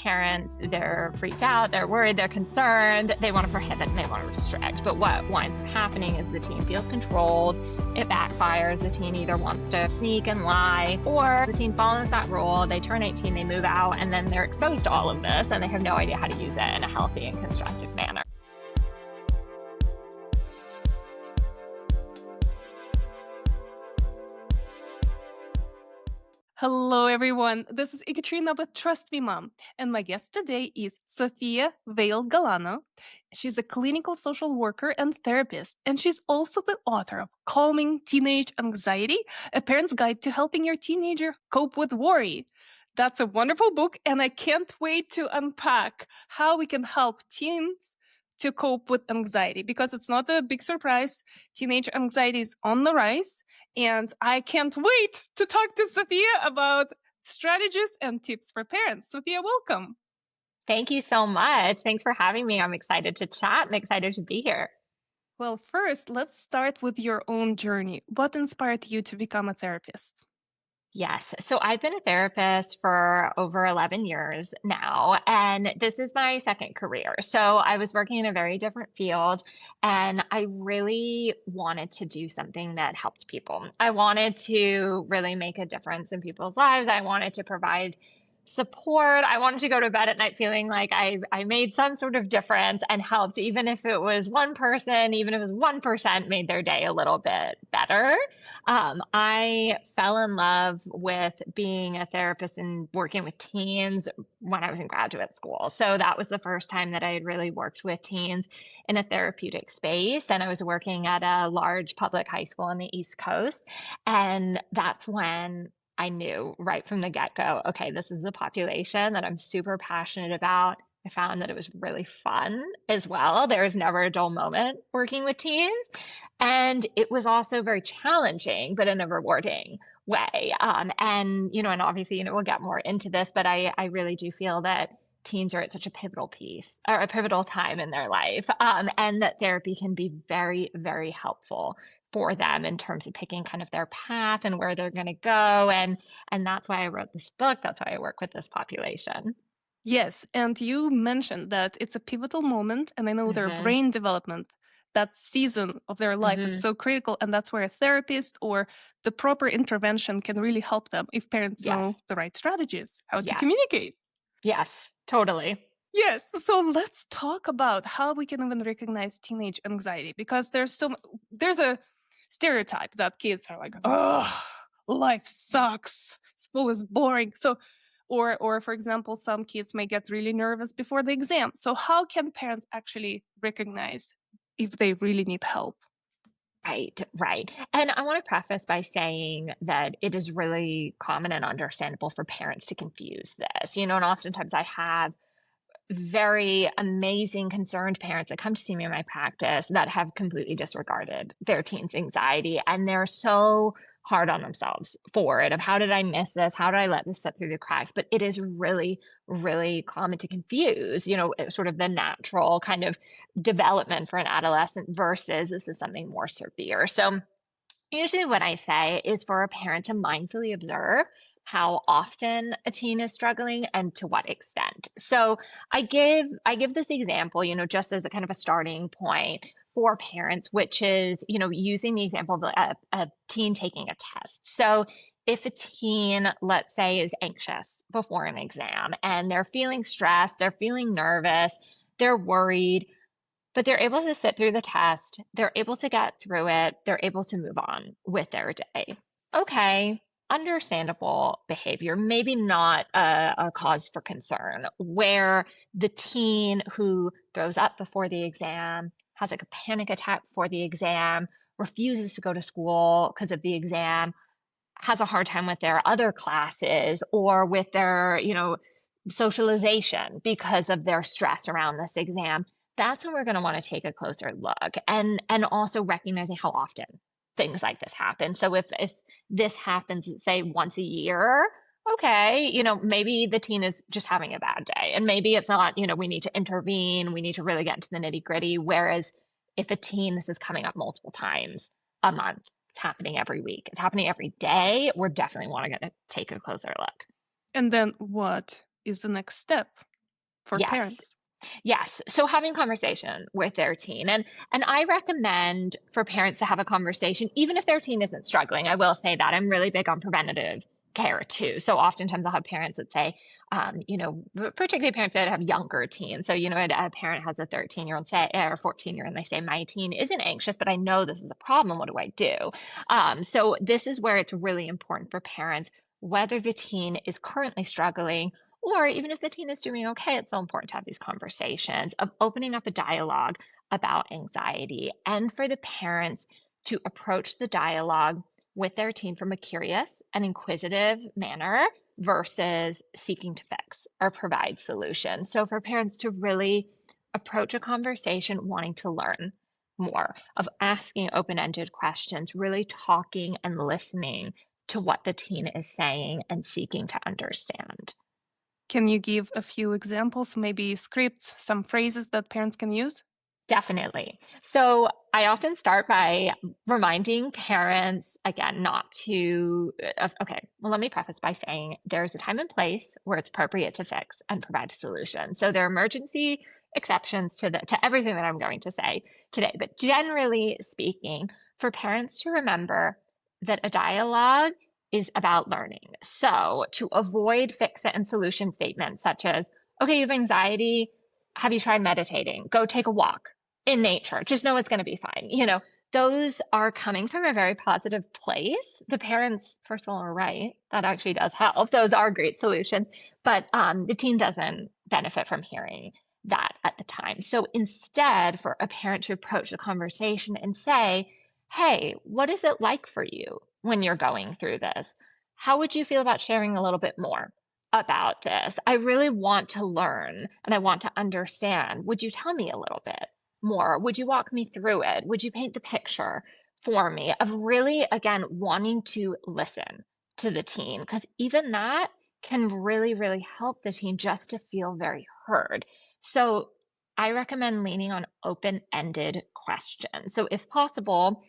parents, they're freaked out, they're worried, they're concerned, they want to prohibit and they want to restrict. But what winds up happening is the teen feels controlled, it backfires, the teen either wants to sneak and lie, or the teen follows that rule, they turn 18, they move out, and then they're exposed to all of this and they have no idea how to use it in a healthy and constructive manner. Hello, everyone. This is Ekaterina with Trust Me Mom, and my guest today is Sophia Vale Galano. She's a clinical social worker and therapist, and she's also the author of Calming Teenage Anxiety, a parent's guide to helping your teenager cope with worry. That's a wonderful book, and I can't wait to unpack how we can help teens to cope with anxiety, because it's not a big surprise. Teenage anxiety is on the rise. And I can't wait to talk to Sophia about strategies and tips for parents. Sophia, welcome. Thank you so much. Thanks for having me. I'm excited to chat and excited to be here. Well, first, let's start with your own journey. What inspired you to become a therapist? Yes. So I've been a therapist for over 11 years now, and this is my second career. So I was working in a very different field, and I really wanted to do something that helped people. I wanted to really make a difference in people's lives. I wanted to provide support. I wanted to go to bed at night feeling like I made some sort of difference and helped, even if it was one person, even if it was 1% made their day a little bit better. I fell in love with being a therapist and working with teens when I was in graduate school. So that was the first time that I had really worked with teens in a therapeutic space. And I was working at a large public high school on the East Coast. And that's when I knew right from the get-go, okay, this is the population that I'm super passionate about. I found that it was really fun as well. There was never a dull moment working with teens. And it was also very challenging, but in a rewarding way. And obviously, we'll get more into this, but I really do feel that teens are at such a pivotal piece or a pivotal time in their life, and that therapy can be very, very helpful for them in terms of picking kind of their path and where they're going to go. And that's why I wrote this book. That's why I work with this population. Yes, and you mentioned that it's a pivotal moment, and I know their hmm brain development, that season of their life is hmm so critical, and that's where a therapist or the proper intervention can really help them if parents Yes. know the right strategies, how to Yes. communicate. Yes. Totally. Yes. So let's talk about how we can even recognize teenage anxiety, because there's a stereotype that kids are like, oh, life sucks. School is boring. So, or for example, some kids may get really nervous before the exam. So how can parents actually recognize if they really need help? Right, right. And I want to preface by saying that it is really common and understandable for parents to confuse this. And oftentimes I have very amazing, concerned parents that come to see me in my practice that have completely disregarded their teen's anxiety. And they're so hard on themselves for it of how did I miss this? How did I let this slip through the cracks? But it is really, really common to confuse, sort of the natural kind of development for an adolescent versus this is something more severe. So usually what I say is for a parent to mindfully observe how often a teen is struggling and to what extent. So I give this example, just as a kind of a starting point for parents, which is, using the example of a teen taking a test. So if a teen, let's say, is anxious before an exam and they're feeling stressed, they're feeling nervous, they're worried, but they're able to sit through the test, they're able to get through it, they're able to move on with their day. Okay, understandable behavior, maybe not a cause for concern, where the teen who throws up before the exam, has like a panic attack before the exam, refuses to go to school because of the exam, has a hard time with their other classes or with their, socialization because of their stress around this exam, that's when we're going to want to take a closer look and also recognizing how often things like this happen. So if this happens, say once a year, okay, maybe the teen is just having a bad day and maybe it's not, we need to intervene, we need to really get into the nitty gritty. Whereas if a teen, this is coming up multiple times a month, it's happening every week, it's happening every day, we're definitely want to take a closer look. And then what is the next step? for Yes. parents? Yes. So having conversation with their teen and I recommend for parents to have a conversation even if their teen isn't struggling. I will say that I'm really big on preventative care too. So oftentimes I'll have parents that say, particularly parents that have younger teens. So, a parent has a 13-year-old say or 14-year-old and they say, my teen isn't anxious, but I know this is a problem. What do I do? So this is where it's really important for parents, whether the teen is currently struggling or even if the teen is doing okay, it's so important to have these conversations of opening up a dialogue about anxiety and for the parents to approach the dialogue with their teen from a curious and inquisitive manner versus seeking to fix or provide solutions. So for parents to really approach a conversation wanting to learn more, of asking open-ended questions, really talking and listening to what the teen is saying and seeking to understand. Can you give a few examples, maybe scripts, some phrases that parents can use? Definitely. So I often start by reminding parents, again, not to, okay, well, let me preface by saying there's a time and place where it's appropriate to fix and provide a solution. So there are emergency exceptions to everything that I'm going to say today. But generally speaking, for parents to remember that a dialogue is about learning. So to avoid fix it and solution statements such as, okay, you have anxiety. Have you tried meditating? Go take a walk in nature. Just know it's going to be fine. Those are coming from a very positive place. The parents, first of all, are right. That actually does help. Those are great solutions. But the teen doesn't benefit from hearing that at the time. So instead, for a parent to approach the conversation and say, hey, what is it like for you when you're going through this? How would you feel about sharing a little bit more about this? I really want to learn and I want to understand. Would you tell me a little bit more? Would you walk me through it? Would you paint the picture for me of really, again, wanting to listen to the teen? Because even that can really, really help the teen just to feel very heard. So I recommend leaning on open-ended questions. So if possible,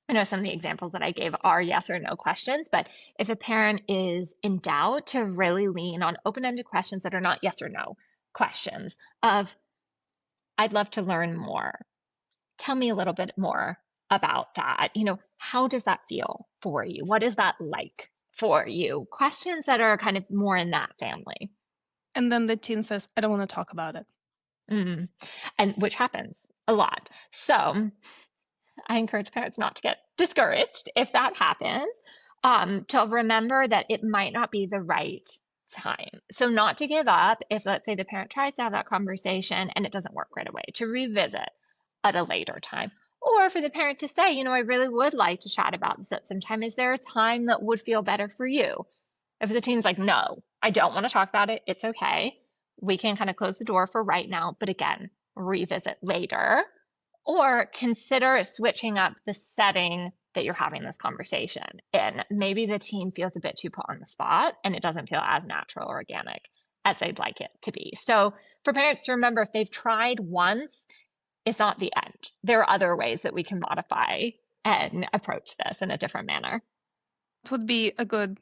I know some of the examples that I gave are yes or no questions, but if a parent is in doubt, to really lean on open-ended questions that are not yes or no questions of, I'd love to learn more. Tell me a little bit more about that. How does that feel for you? What is that like for you? Questions that are kind of more in that family. And then the teen says, I don't want to talk about it. Mm. And which happens a lot. So I encourage parents not to get discouraged if that happens, to remember that it might not be the right time. So not to give up if, let's say, the parent tries to have that conversation and it doesn't work right away, to revisit at a later time. Or for the parent to say, I really would like to chat about this at some time. Is there a time that would feel better for you? If the teen's like, no, I don't want to talk about it, it's okay. We can kind of close the door for right now, but again, revisit later or consider switching up the setting that you're having this conversation in. Maybe the teen feels a bit too put on the spot and it doesn't feel as natural or organic as they'd like it to be. So for parents to remember, if they've tried once, it's not the end. There are other ways that we can modify and approach this in a different manner. It would be a good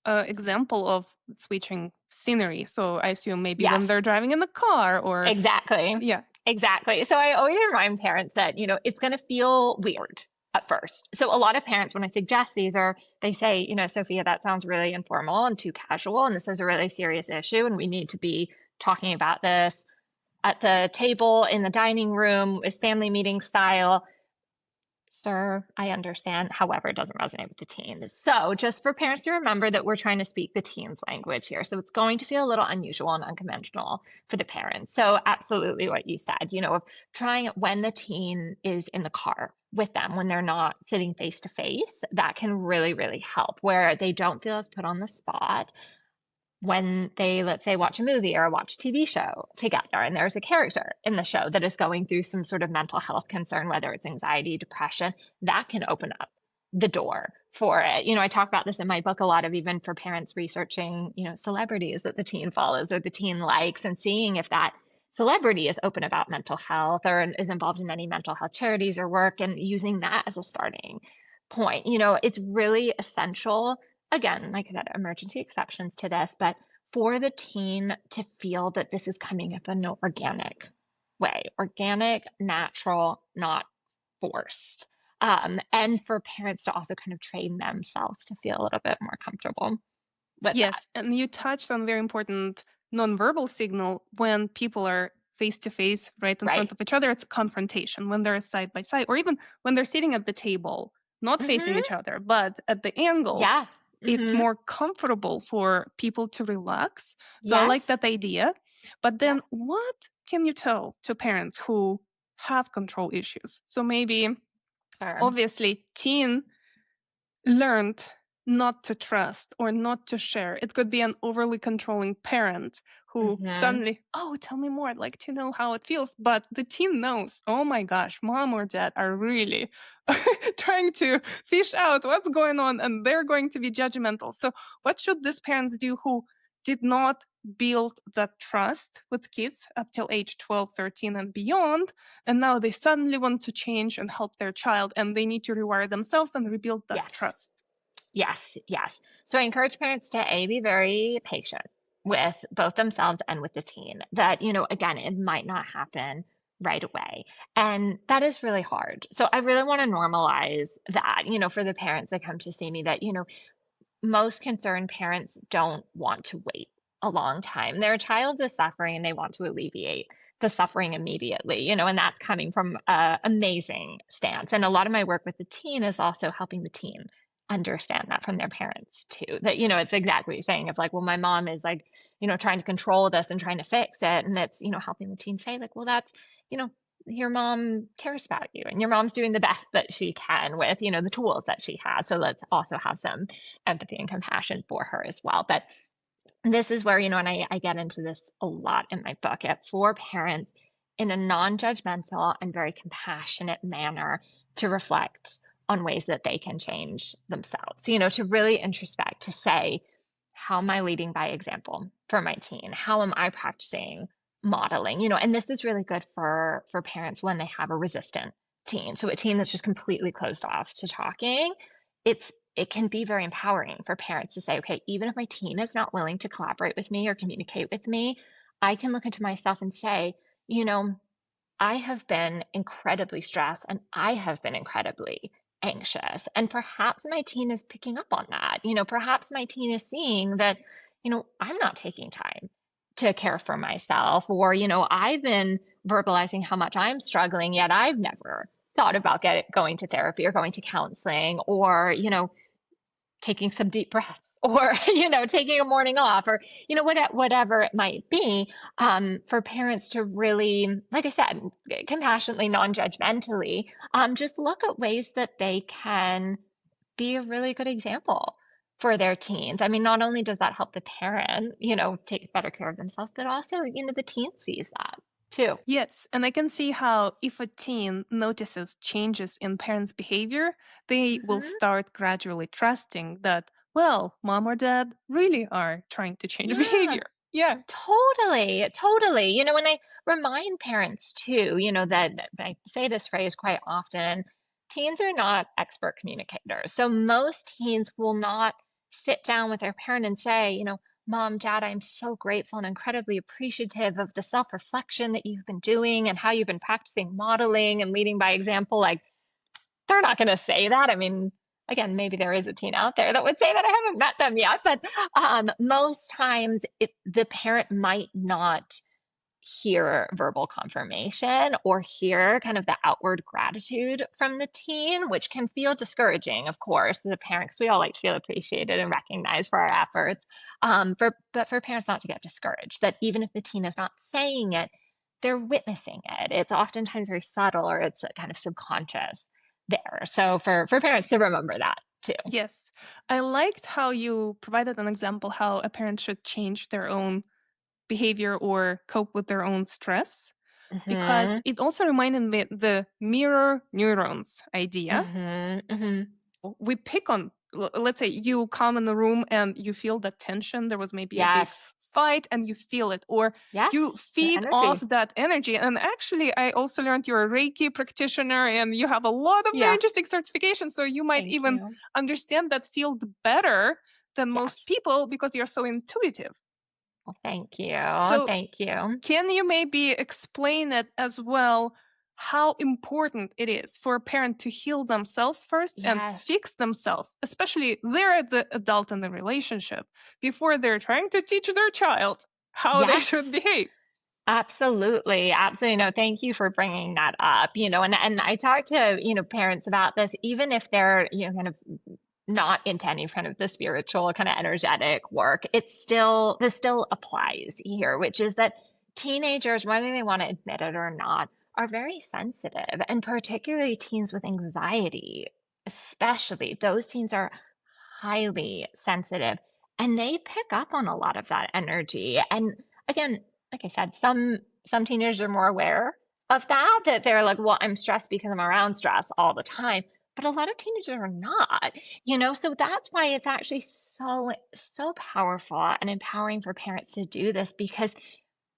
example of switching scenery. So I assume maybe when they're Yes. driving in the car or, Exactly. yeah. Exactly. So I always remind parents that, it's going to feel weird at first. So a lot of parents, when I suggest these they say, Sophia, that sounds really informal and too casual. And this is a really serious issue. And we need to be talking about this at the table in the dining room with family meeting style. Sure, I understand. However, it doesn't resonate with the teen. So just for parents to remember that we're trying to speak the teen's language here. So it's going to feel a little unusual and unconventional for the parents. So absolutely what you said, of trying it when the teen is in the car with them, when they're not sitting face to face, that can really, really help where they don't feel as put on the spot when they, let's say, watch a movie or watch a TV show together, and there's a character in the show that is going through some sort of mental health concern, whether it's anxiety, depression, that can open up the door for it. I talk about this in my book a lot of even for parents researching, celebrities that the teen follows or the teen likes and seeing if that celebrity is open about mental health or is involved in any mental health charities or work and using that as a starting point. It's really essential. Again, like I said, emergency exceptions to this, but for the teen to feel that this is coming up in an organic way, organic, natural, not forced. And for parents to also kind of train themselves to feel a little bit more comfortable with that. Yes, and you touched on very important nonverbal signal when people are face to face, right in Right. front of each other. It's a confrontation when they're side by side, or even when they're sitting at the table, not facing each Mhm. other, but at the angle. Yeah. It's Mhm. more comfortable for people to relax. So I like Yes. that idea. But Yeah. then, what can you tell to parents who have control issues? So maybe, Sure. obviously, teen learned not to trust or not to share. It could be an overly controlling parent who Mhm. suddenly, oh, tell me more. I'd like to know how it feels. But the teen knows, oh my gosh, mom or dad are really trying to fish out what's going on and they're going to be judgmental. So, what should these parents do who did not build that trust with kids up till age 12, 13, and beyond? And now they suddenly want to change and help their child and they need to rewire themselves and rebuild that Yes. trust. Yes, yes. So I encourage parents to be very patient with both themselves and with the teen. That, again, it might not happen right away. And that is really hard. So I really want to normalize that, for the parents that come to see me that, most concerned parents don't want to wait a long time. Their child is suffering and they want to alleviate the suffering immediately, and that's coming from a amazing stance. And a lot of my work with the teen is also helping the teen understand that from their parents too. That, it's exactly what you're saying of like, well, my mom is like, trying to control this and trying to fix it. And it's, helping the teen say, like, well, that's, you know, your mom cares about you and your mom's doing the best that she can with, the tools that she has. So let's also have some empathy and compassion for her as well. But this is where, and I get into this a lot in my book, for parents in a non judgmental and very compassionate manner to reflect on ways that they can change themselves, to really introspect, to say, how am I leading by example for my teen? How am I practicing modeling? And this is really good for parents when they have a resistant teen. So a teen that's just completely closed off to talking. It can be very empowering for parents to say, okay, even if my teen is not willing to collaborate with me or communicate with me, I can look into myself and say, you know, I have been incredibly stressed and I have been incredibly anxious. And perhaps my teen is picking up on that. Perhaps my teen is seeing that, I'm not taking time to care for myself, or, I've been verbalizing how much I'm struggling, yet I've never thought about going to therapy or going to counseling, or, taking some deep breaths or taking a morning off, or whatever it might be, for parents to really, like I said, compassionately, non-judgmentally, just look at ways that they can be a really good example for their teens. I mean, not only does that help the parent, take better care of themselves, but also, the teen sees that too. Yes, and I can see how if a teen notices changes in parents' behavior, they will Hmm. start gradually trusting that, well, mom or dad really are trying to change Yeah. behavior. Yeah. Totally, totally. And I remind parents too, that I say this phrase quite often, teens are not expert communicators. So most teens will not sit down with their parent and say, Mom, Dad, I'm so grateful and incredibly appreciative of the self-reflection that you've been doing and how you've been practicing modeling and leading by example. Like, they're not gonna say that. I mean, again, maybe there is a teen out there that would say that. I haven't met them yet, but, most times the parent might not hear verbal confirmation or hear kind of the outward gratitude from the teen, which can feel discouraging, of course, as a parent, because we all like to feel appreciated and recognized for our efforts. But for parents not to get discouraged, that even if the teen is not saying it, they're witnessing it. It's oftentimes very subtle or it's kind of subconscious there. So for parents to remember that too. Yes. I liked how you provided an example how a parent should change their own behavior or cope with their own stress, because Mhm. it also reminded me the mirror neurons idea. Mhm. Mhm. We pick on, let's say you come in the room and you feel that tension, there was maybe a big Yes. fight and you feel it, or you Yes. The feed off energy. that energy. And actually, I also learned you're a Reiki practitioner and you have a lot of very Yeah. interesting certifications, so you might Thank even you. understand that field better than Yes. most people because you're so intuitive. Well, thank you. So, Thank you. can you maybe explain it as well how important it is for a parent to heal themselves first and Yes. fix themselves, especially they're the adult in the relationship, before they're trying to teach their child how they should Yes. behave? Absolutely, absolutely. No, thank you for bringing that up. And I talk to, parents about this, even if they're, kind of not into any kind of the spiritual kind of energetic work, this still applies here, which is that teenagers, whether they want to admit it or not, are very sensitive, and particularly teens with anxiety, especially those teens are highly sensitive, and they pick up on a lot of that energy. And again, like I said, some teenagers are more aware of that they're like, well, I'm stressed because I'm around stress all the time. But a lot of teenagers are not, so that's why it's actually so powerful and empowering for parents to do this because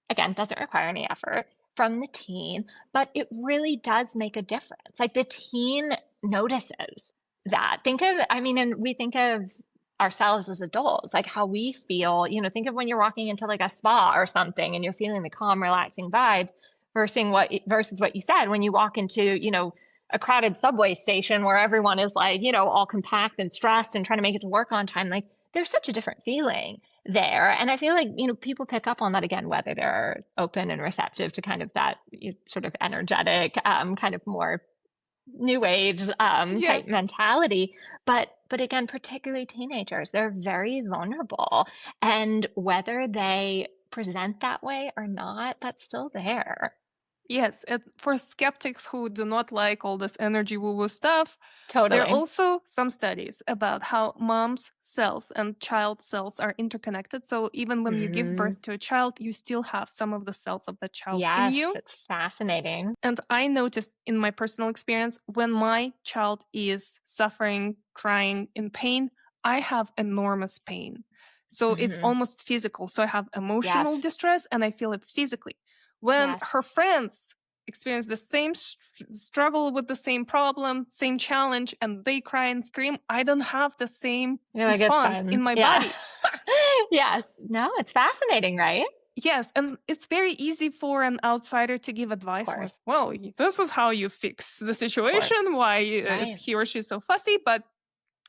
again, doesn't require any effort from the teen, but it really does make a difference. Like the teen notices that. I mean, and we think of ourselves as adults, like how we feel, think of when you're walking into like a spa or something and you're feeling the calm, relaxing vibes versus what you said when you walk into, a crowded subway station where everyone is like, all compact and stressed and trying to make it to work on time. Like there's such a different feeling there. And I feel like, people pick up on that again, whether they're open and receptive to kind of that sort of energetic, kind of more new age Yeah. type mentality. But again, particularly teenagers, they're very vulnerable. And whether they present that way or not, that's still there. Yes, and for skeptics who do not like all this energy woo woo stuff, there are Totally. also some studies about how mom's cells and child cells are interconnected. So even when you give Mm, birth to a child, you still have some of the cells of the child in yes, you. it's fascinating. And I noticed in my personal experience when my child is suffering, crying, in pain, I have enormous pain. So it's Hmm. almost physical. So I have emotional Yes, distress and I feel it physically. When yes. her friends experience the same struggle with the same problem, same challenge, and they cry and scream, I don't have the same You're like, it's response in fine. my Yeah. body. Yes. No, it's fascinating, right? Yes, and it's very easy for an outsider to give Of advice like, course. well, this is how you fix the Of situation. course. Why is Right. he or she so fussy? But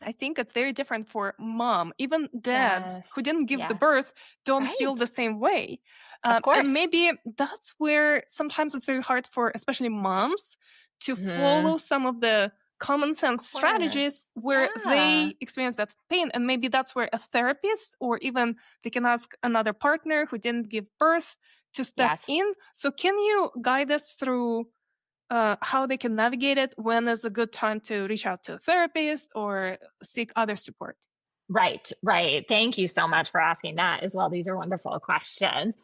I think it's very different for mom. Even dads who Yes. didn't give the Yes. birth don't feel the Right. same way. Of And course. maybe that's where sometimes it's very hard for, especially moms, to Hmm. follow some of the common sense Of strategies course. where Yeah. they experience that pain. And maybe that's where a therapist or even they can ask another partner who didn't give birth to step Yes. in. So, can you guide us through how they can navigate it, when is a good time to reach out to a therapist or seek other support? Right, right. Thank you so much for asking that as well. These are wonderful questions.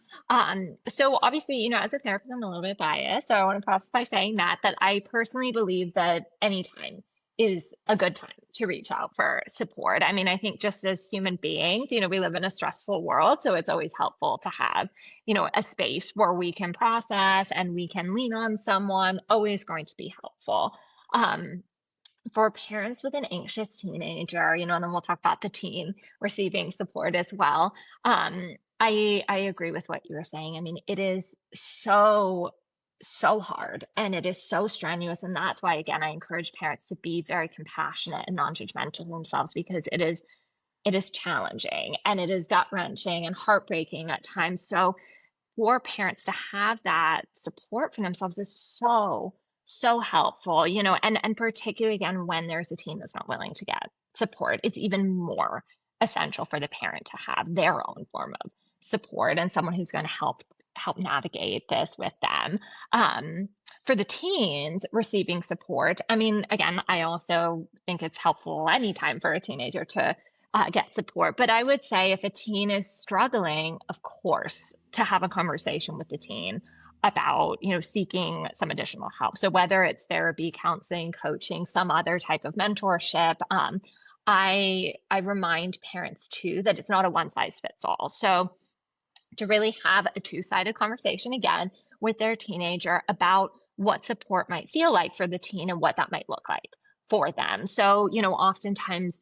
So obviously, as a therapist, I'm a little bit biased. So I want to preface by saying that I personally believe that any time is a good time to reach out for support. I mean, I think just as human beings, we live in a stressful world, so it's always helpful to have, a space where we can process and we can lean on someone, always going to be helpful. Um, for parents with an anxious teenager, and then we'll talk about the teen receiving support as well. I agree with what you were saying. I mean, it is so hard and it is so strenuous, and that's why again I encourage parents to be very compassionate and non-judgmental themselves because it is challenging and it is gut wrenching and heartbreaking at times. So for parents to have that support for themselves is so helpful, and particularly again when there's a teen that's not willing to get support, it's even more essential for the parent to have their own form of support and someone who's going to help navigate this with them. um, for the teens receiving support, I mean, again, I also think it's helpful anytime for a teenager to get support. But I would say if a teen is struggling, of course, to have a conversation with the teen about, seeking some additional help. So whether it's therapy, counseling, coaching, some other type of mentorship, I remind parents too that it's not a one size fits all. So to really have a two-sided conversation again with their teenager about what support might feel like for the teen and what that might look like for them. So, oftentimes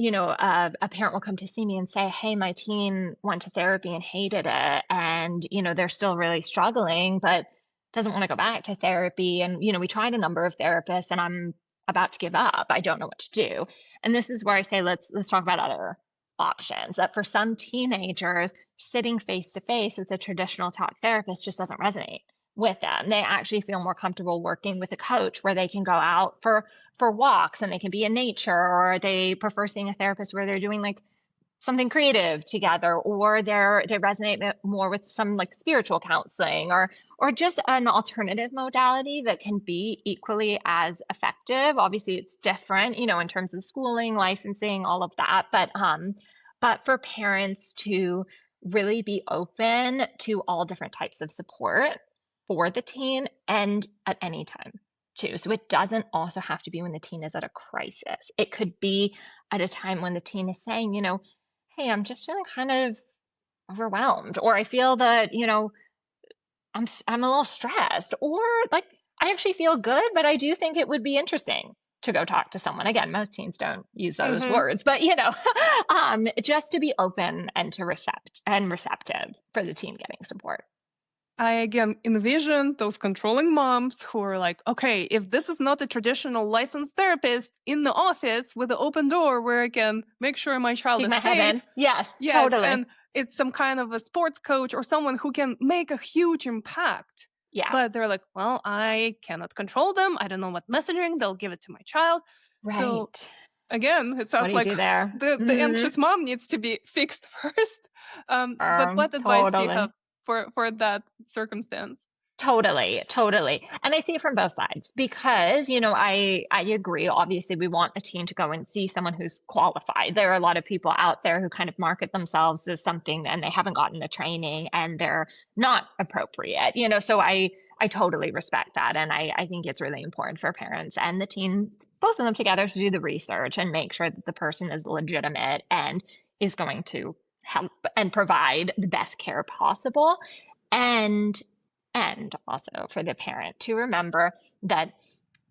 a parent will come to see me and say, hey, my teen went to therapy and hated it. And, they're still really struggling, but doesn't want to go back to therapy. And, we tried a number of therapists and I'm about to give up. I don't know what to do. And this is where I say, let's talk about other options. That for some teenagers, sitting face to face with a traditional talk therapist just doesn't resonate with them. They actually feel more comfortable working with a coach where they can go out for walks and they can be in nature, or they prefer seeing a therapist where they're doing like something creative together, or they resonate more with some like spiritual counseling, or just an alternative modality that can be equally as effective. Obviously it's different, in terms of schooling, licensing, all of that, but for parents to really be open to all different types of support for the teen and at any time too. So it doesn't also have to be when the teen is at a crisis. It could be at a time when the teen is saying, hey, I'm just feeling kind of overwhelmed, or I feel that, I'm a little stressed, or like I actually feel good, but I do think it would be interesting to go talk to someone. Again, most teens don't use those Hmm. words, but just to be open and to receptive for the teen getting support. I again envision those controlling moms who are like, okay, if this is not a traditional licensed therapist in the office with an open door where I can make sure my child Peek is my head safe, in. Yes, yes, totally. and it's some kind of a sports coach or someone who can make a huge impact. Yeah, But they're like, well, I cannot control them. I don't know what messaging they'll give it to my child. So right. again, it What sounds do you like do there? the anxious mom needs to be fixed first. But what advice do you have Totally. for that circumstance? Totally, totally. And I see it from both sides because, I agree. Obviously, we want a teen to go and see someone who's qualified. There are a lot of people out there who kind of market themselves as something and they haven't gotten the training and they're not appropriate, so I totally respect that. And I think it's really important for parents and the teen, both of them together, to do the research and make sure that the person is legitimate and is going to help and provide the best care possible. And also for the parent to remember that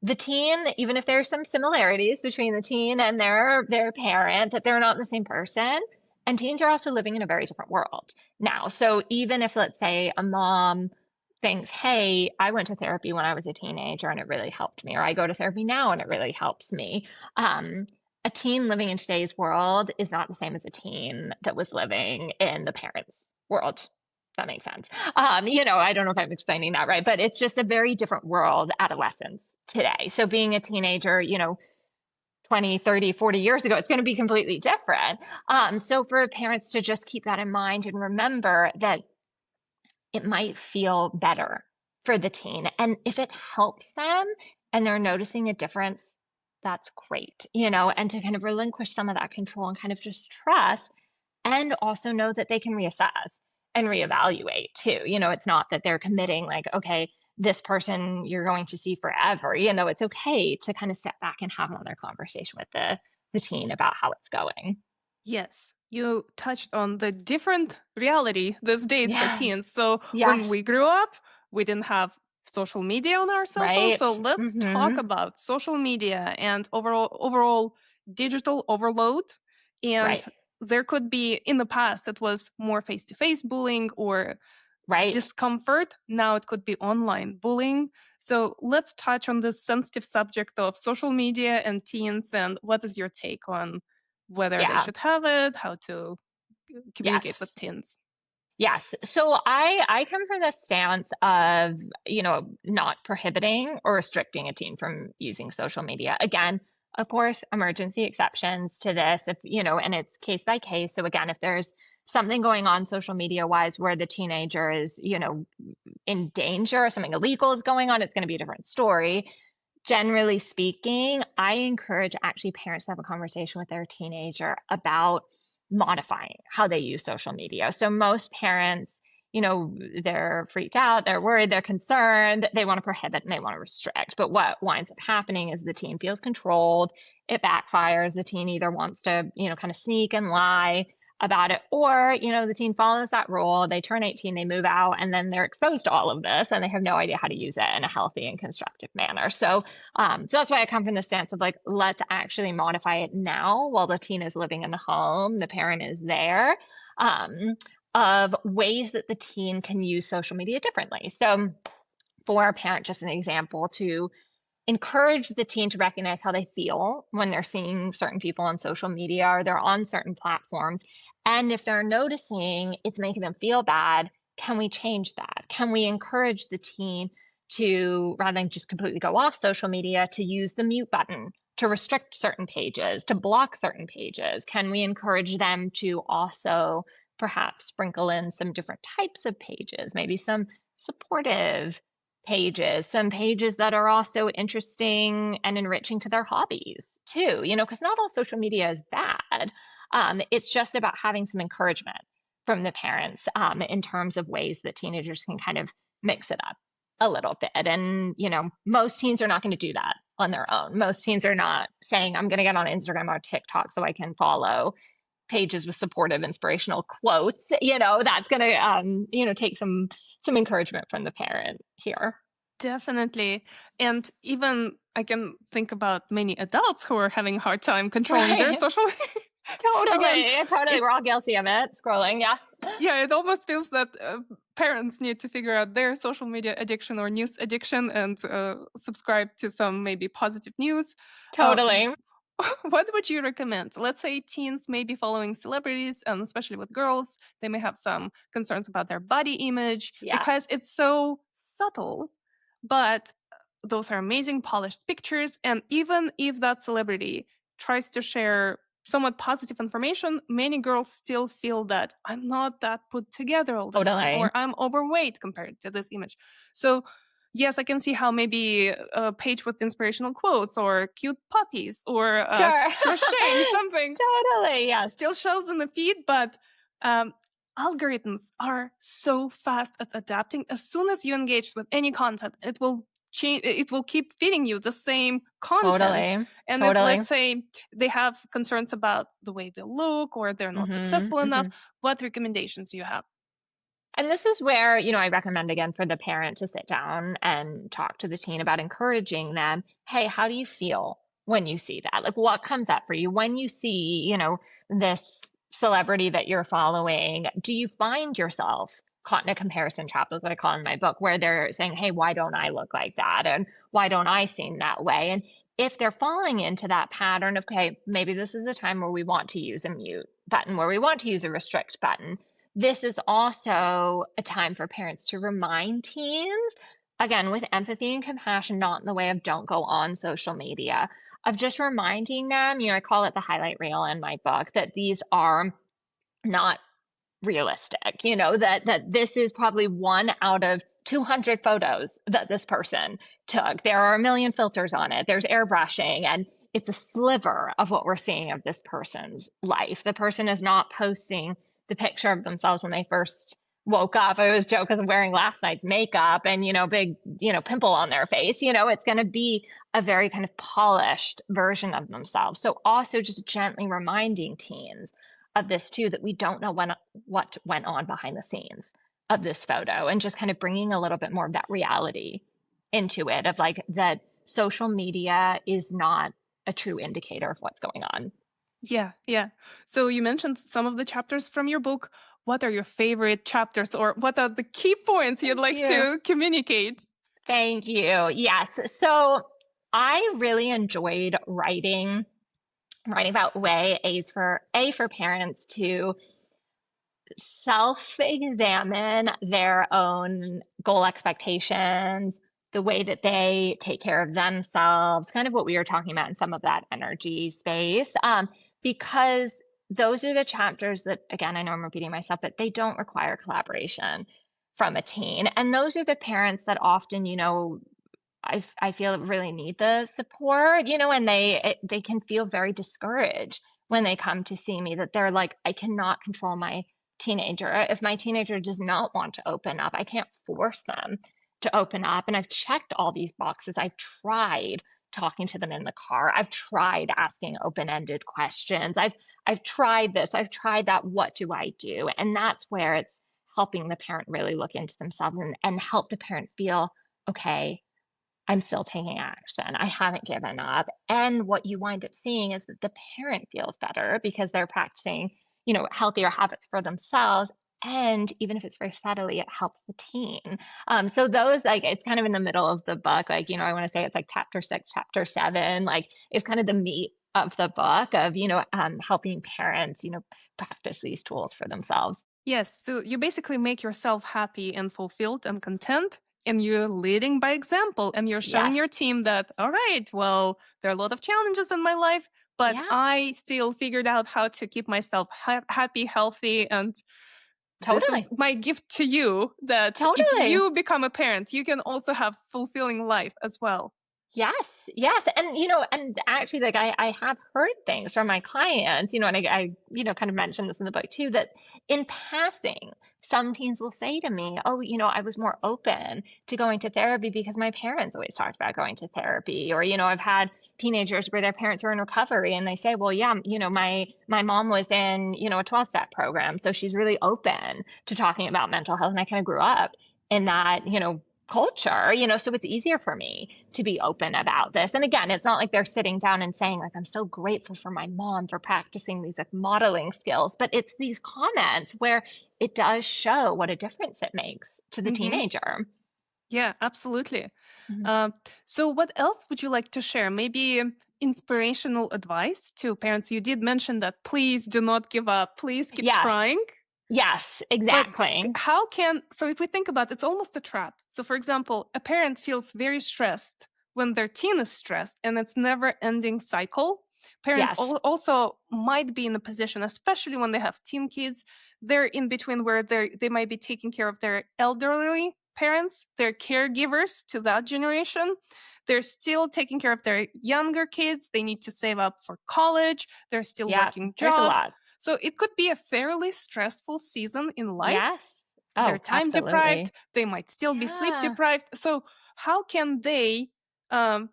the teen, even if there's some similarities between the teen and their parent, that they're not the same person. And teens are also living in a very different world now. So even if, let's say, a mom thinks, hey, I went to therapy when I was a teenager and it really helped me, or I go to therapy now and it really helps me. A teen living in today's world is not the same as a teen that was living in the parents' world. That makes sense. I don't know if I'm explaining that right, but it's just a very different world, adolescence today. So being a teenager, 20, 30, 40 years ago, it's going to be completely different. So for parents to just keep that in mind and remember that it might feel better for the teen. And if it helps them and they're noticing a difference, that's great, and to kind of relinquish some of that control and kind of just trust and also know that they can reassess and reevaluate too. It's not that they're committing like, okay, this person you're going to see forever. It's okay to kind of step back and have another conversation with the teen about how it's going. Yes, you touched on the different reality these days for Yes. teens. So when Yes. we grew up, we didn't have social media on our cell phones. So Right. let's talk about social media and overall digital overload. And Right. there could be in the past it was more face-to-face bullying or Right. discomfort. Now it could be online bullying. So let's touch on this sensitive subject of social media and teens, and what is your take on whether they Yeah. should have it, how to communicate with Yes. teens? Yes. So I come from the stance of, not prohibiting or restricting a teen from using social media. Again, of course, emergency exceptions to this, if, and it's case by case. So again, if there's something going on social media wise where the teenager is, in danger, or something illegal is going on, it's going to be a different story. Generally speaking, I encourage actually parents to have a conversation with their teenager about modifying how they use social media. So most parents, they're freaked out, they're worried, they're concerned, they want to prohibit and they want to restrict. But what winds up happening is the teen feels controlled, it backfires. The teen either wants to, kind of sneak and lie, about it. Or, the teen follows that rule, they turn 18, they move out, and then they're exposed to all of this and they have no idea how to use it in a healthy and constructive manner. So that's why I come from the stance of like, let's actually modify it now while the teen is living in the home, the parent is there, of ways that the teen can use social media differently. So for a parent, just an example, to encourage the teen to recognize how they feel when they're seeing certain people on social media or they're on certain platforms. And if they're noticing it's making them feel bad, can we change that? Can we encourage the teen to, rather than just completely go off social media, to use the mute button, to restrict certain pages, to block certain pages? Can we encourage them to also perhaps sprinkle in some different types of pages, maybe some supportive pages, some pages that are also interesting and enriching to their hobbies too, because not all social media is bad. It's just about having some encouragement from the parents in terms of ways that teenagers can kind of mix it up a little bit. And, most teens are not going to do that on their own. Most teens are not saying, I'm going to get on Instagram or TikTok so I can follow pages with supportive, inspirational quotes. That's going to, take some encouragement from the parent here. Definitely. And even I can think about many adults who are having a hard time controlling their Right. social. Again, Totally. Totally. it We're all guilty of it. Scrolling. Yeah. yeah, it almost feels that parents need to figure out their social media addiction or news addiction and subscribe to some maybe positive news. Uh, Totally. what would you recommend? Let's say teens may be following celebrities, and especially with girls, they may have some concerns about their body image Yeah. because it's so subtle. But those are amazing, polished pictures. And even if that celebrity tries to share somewhat positive information, many girls still feel that I'm not that put together all the time, Totally. or I'm overweight compared to this image. So yes, I can see how maybe a page with inspirational quotes or cute puppies or Sure. crocheting something Totally. Yes. still shows in the feed, but um, algorithms are so fast at adapting. As soon as you engage with any content, it will change. It will keep feeding you the same content. Totally. And if, Totally. let's say, they have concerns about the way they look or they're not Hmm. successful enough, Hmm. what recommendations do you have? And this is where, I recommend again for the parent to sit down and talk to the teen about encouraging them. Hey, how do you feel when you see that? Like what comes up for you when you see, this celebrity that you're following? Do you find yourself caught in a comparison trap, as I call in my book, where they're saying, hey, why don't I look like that? And why don't I seem that way? And if they're falling into that pattern of, okay, maybe this is a time where we want to use a mute button, where we want to use a restrict button, this is also a time for parents to remind teens, again, with empathy and compassion, not in the way of don't go on social media, of just reminding them, I call it the highlight reel in my book, that these are not realistic, that this is probably one out of 200 photos that this person took. There are a million filters on it. There's airbrushing, and it's a sliver of what we're seeing of this person's life. The person is not posting the picture of themselves when they first woke up. I always joke because I'm wearing last night's makeup and, big, pimple on their face. It's going to be a very kind of polished version of themselves. So also just gently reminding teens of this too, that we don't know what went on behind the scenes of this photo, and just kind of bringing a little bit more of that reality into it, of like that social media is not a true indicator of what's going on. Yeah, yeah. So you mentioned some of the chapters from your book. What are your favorite chapters, or what are the key points you'd Thank like you. to communicate? Thank you. Yes. So I really enjoyed writing about ways for parents to self-examine their own goal expectations, the way that they take care of themselves, kind of what we were talking about in some of that energy space. Because those are the chapters that, again, I know I'm repeating myself, but they don't require collaboration from a teen. And those are the parents that often, I feel really need the support, and they can feel very discouraged when they come to see me, that they're like, I cannot control my teenager. If my teenager does not want to open up, I can't force them to open up. And I've checked all these boxes. I've tried talking to them in the car. I've tried asking open-ended questions. I've tried this, I've tried that. What do I do? And that's where it's helping the parent really look into themselves and help the parent feel, okay, I'm still taking action. I haven't given up. And what you wind up seeing is that the parent feels better because they're practicing, healthier habits for themselves. And even if it's very subtly, it helps the teen. So those, like, it's kind of in the middle of the book. Like, I want to say it's like chapter 6, chapter 7. Like, it's kind of the meat of the book of, helping parents, practice these tools for themselves. Yes, so you basically make yourself happy and fulfilled and content, and you're leading by example, and you're showing Yes. your team that, all right, well, there are a lot of challenges in my life, but Yeah, I still figured out how to keep myself happy, healthy, and this is totally. my gift to you that if Totally. you become a parent, you can also have fulfilling life as well. Yes, yes. And, and actually, like, I have heard things from my clients, and I kind of mentioned this in the book too, that in passing, some teens will say to me, oh, I was more open to going to therapy because my parents always talked about going to therapy. Or, I've had teenagers where their parents are in recovery and they say, well, yeah, my mom was in, a 12-step program. So she's really open to talking about mental health. And I kind of grew up in that, culture, so it's easier for me to be open about this. And again, it's not like they're sitting down and saying, like, I'm so grateful for my mom for practicing these, like, modeling skills, but it's these comments where it does show what a difference it makes to the Hmm. teenager. Yeah, absolutely. Mhm. Uh, so, what else would you like to share? Maybe inspirational advice to parents. You did mention that please do not give up, please keep Yes, trying. yes, But exactly. how can, so if we think about it, it's almost a trap. So, for example, a parent feels very stressed when their teen is stressed, and it's never ending cycle. Parents Yes, also might be in a position, especially when they have teen kids, they're in between where they might be taking care of their elderly parents, they're caregivers to that generation. They're still taking care of their younger kids. They need to save up for college. They're still yeah, working there's a jobs. lot. So it could be a fairly stressful season in life. Yes. They're Oh, time deprived. absolutely. They might still be sleep Yeah, deprived. So how can they um,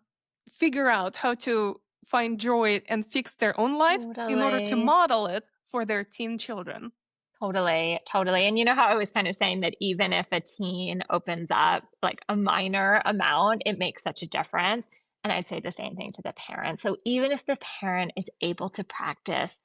figure out how to find joy and fix their own life in order to totally. model it for their teen children? Totally, totally. And you know how I was kind of saying that even if a teen opens up like a minor amount, it makes such a difference. And I'd say the same thing to the parent. So even if the parent is able to practice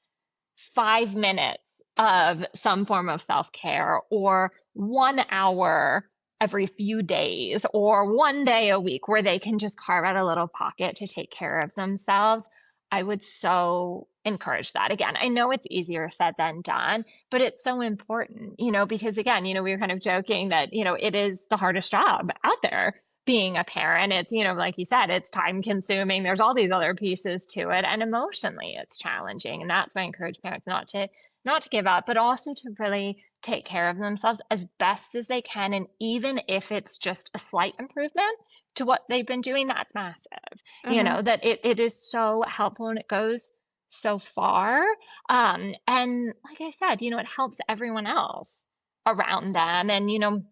5 minutes of some form of self-care or 1 hour every few days or one day a week where they can just carve out a little pocket to take care of themselves, I would so encourage that. Again, I know it's easier said than done, but it's so important, because again, we were kind of joking that, it is the hardest job out there being a parent. It's, like you said, it's time consuming. There's all these other pieces to it. And emotionally it's challenging. And that's why I encourage parents not to give up, but also to really take care of themselves as best as they can. And even if it's just a slight improvement to what they've been doing, that's massive. Hmm. That it is so helpful and it goes so far. And like I said, it helps everyone else around them. And,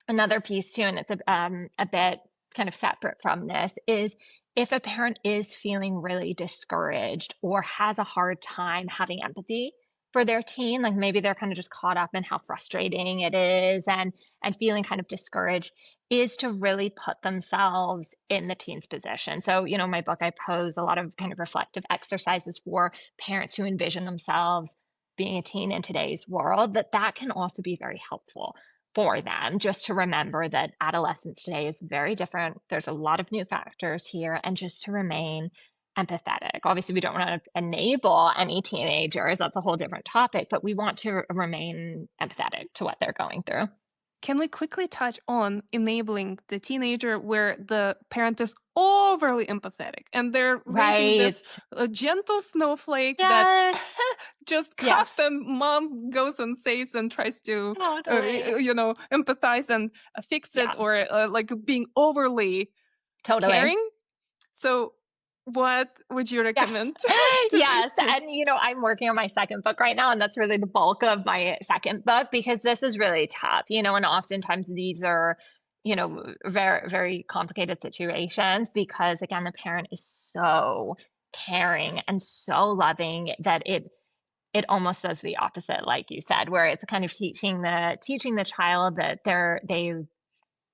another piece too, and it's a bit kind of separate from this, is if a parent is feeling really discouraged or has a hard time having empathy for their teen, like maybe they're kind of just caught up in how frustrating it is and feeling kind of discouraged, is to really put themselves in the teen's position. So, my book, I pose a lot of kind of reflective exercises for parents who envision themselves being a teen in today's world, that can also be very helpful for them, just to remember that adolescence today is very different. There's a lot of new factors here, and just to remain empathetic. Obviously, we don't want to enable any teenagers, that's a whole different topic, but we want to remain empathetic to what they're going through. Can we quickly touch on enabling the teenager where the parent is overly empathetic and they're raising this Right. gentle snowflake that Yes. just cuffed Yes. and mom goes and saves and tries to, Totally. empathize and fix it Yeah. or like being overly Totally. caring? So, what would you Yes. recommend to these Yes. kids? And, I'm working on my second book right now, and that's really the bulk of my second book because this is really tough, and oftentimes these are, very, very complicated situations because, again, the parent is so caring and so loving that it almost does the opposite, like you said, where it's kind of teaching the child that they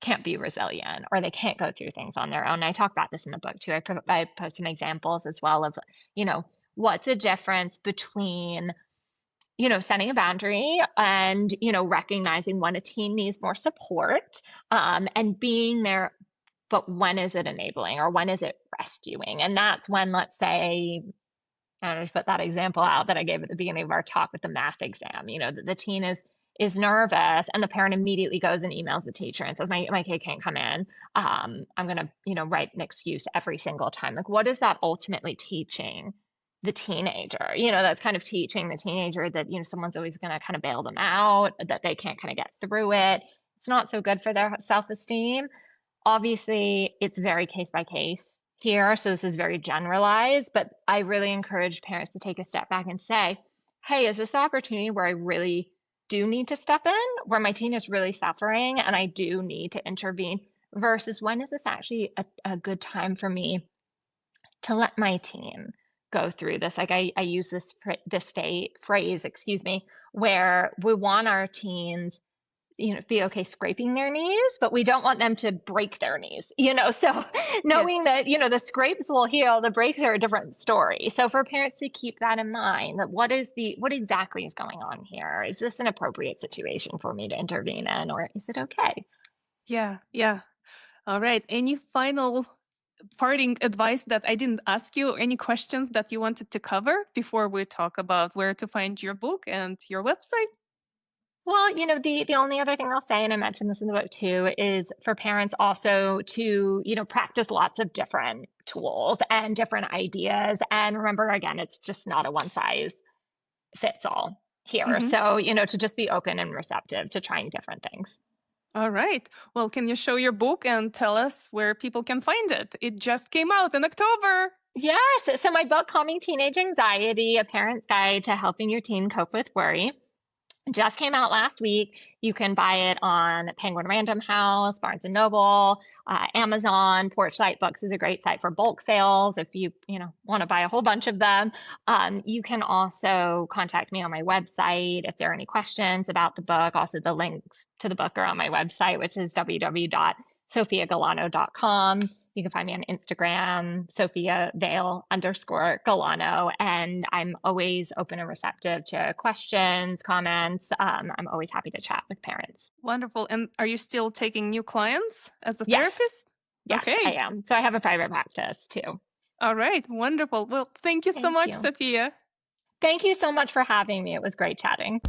can't be resilient or they can't go through things on their own. And I talk about this in the book too. I post some examples as well of, you know, what's the difference between, setting a boundary and, recognizing when a teen needs more support, and being there. But when is it enabling or when is it rescuing? And that's when, let's say, I don't know, to put that example out that I gave at the beginning of our talk with the math exam. The teen is nervous and the parent immediately goes and emails the teacher and says, my kid can't come in. I'm gonna, write an excuse every single time. Like, what is that ultimately teaching the teenager? That's kind of teaching the teenager that, someone's always gonna kind of bail them out, that they can't kind of get through it. It's not so good for their self-esteem. Obviously, it's very case by case here, so this is very generalized, but I really encourage parents to take a step back and say, hey, is this the opportunity where I really do need to step in, where my teen is really suffering and I do need to intervene, versus when is this actually a good time for me to let my teen go through this? Like I use this phrase, excuse me, where we want our teens be okay scraping their knees, but we don't want them to break their knees. So knowing Yes. that, the scrapes will heal, the breaks are a different story. So for parents to keep that in mind, that what exactly is going on here? Is this an appropriate situation for me to intervene in, or is it okay? Yeah. Yeah. All right. Any final parting advice that I didn't ask you? Any questions that you wanted to cover before we talk about where to find your book and your website? Well, the only other thing I'll say, and I mentioned this in the book too, is for parents also to, practice lots of different tools and different ideas. And remember, again, it's just not a one size fits all here. Hmm. So, to just be open and receptive to trying different things. All right. Well, can you show your book and tell us where people can find it? It just came out in October. Yes. So my book, Calming Teenage Anxiety, A Parent's Guide to Helping Your Teen Cope with Worry, just came out last week. You can buy it on Penguin Random House, Barnes and Noble, Amazon. Porchlight Books is a great site for bulk sales if you want to buy a whole bunch of them. You can also contact me on my website if there are any questions about the book. Also, the links to the book are on my website, which is www.sophiagalano.com. You can find me on Instagram, Sophia Vale _Galano, and I'm always open and receptive to questions, comments. I'm always happy to chat with parents. Wonderful. And are you still taking new clients as a Yes, therapist? yes, I Okay. am. So I have a private practice too. All right. Wonderful. Well, thank you so Thank much, you. Sophia. Thank you so much for having me. It was great chatting.